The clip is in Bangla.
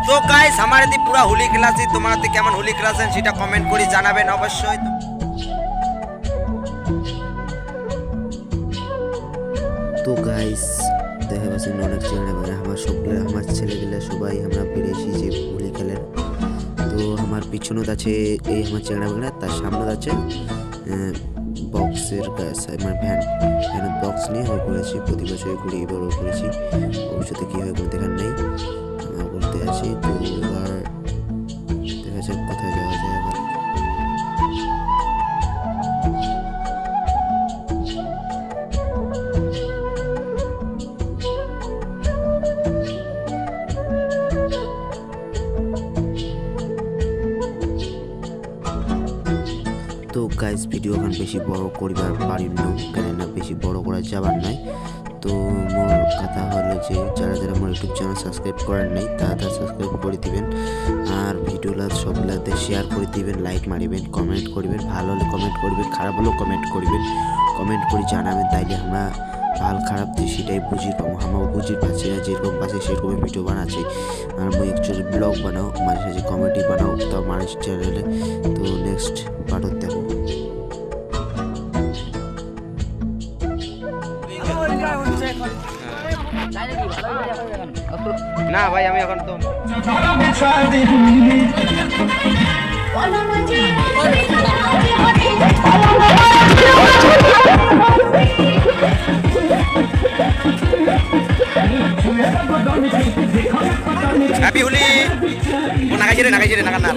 তো গাইস আমার এদি পুরা হোলি খেলাছি, তোমার হাতে কেমন হোলি খেলাছেন সেটা কমেন্ট করে জানাবেন অবশ্যই। তো গাইস দেখা পাচ্ছেন অনেক ছেলেমেয়েরা আমার ছেলেগুলা সবাই আমরা বেরিয়েছি যে হোলি খেলেন। তো আমার পিছনত আছে এই আমার ছেলেমেয়েরা, তার সামনে আছে বক্সের মানে ভ্যানের বক্স নিয়ে আমি করেছি, প্রতি বছর ঘুরে এবারও করেছি। ভবিষ্যতে কী হয় কোনো দেখার নেই, আমরা করতে আছি। তো এবার দেখা যাক কোথায় যাওয়া যায় আবার। তো গাইজ ভিডিও এখন বেশি বড় করিবার পারিম না, কেননা বেশি বড় করা যাবার নাই। তো মোর কথা হলো যে যারা যারা আমার ইউটিউব চ্যানেল সাবস্ক্রাইব করেন নাই তারা সাবস্ক্রাইব করে দিবেন, আর ভিডিওগুলো সবগুলাতে শেয়ার করে দিবেন, লাইক মারিবেন, কমেন্ট করবেন, ভালো হলে কমেন্ট করবেন, খারাপ হলেও কমেন্ট করবেন, কমেন্ট করে জানাবেন। তাইলে আমরা ভালো খারাপ যে সেটাই বুঝি পাবো, আমরা বুঝি পাচ্ছি না যেরকম পাচ্ছি সেরকম ভিডিও বানাচ্ছি। আর আমি অ্যাকচুয়ালি ব্লগ বানাও, মাঝে সাঝে কমেডি বানাও, তাও মানুষ চ্যানেলে। তো নেক্সট পার্টত দেখো। না ভাই আমি এখন তো হ্যাপি হোলি। ও নাগাইছে রে নাগানা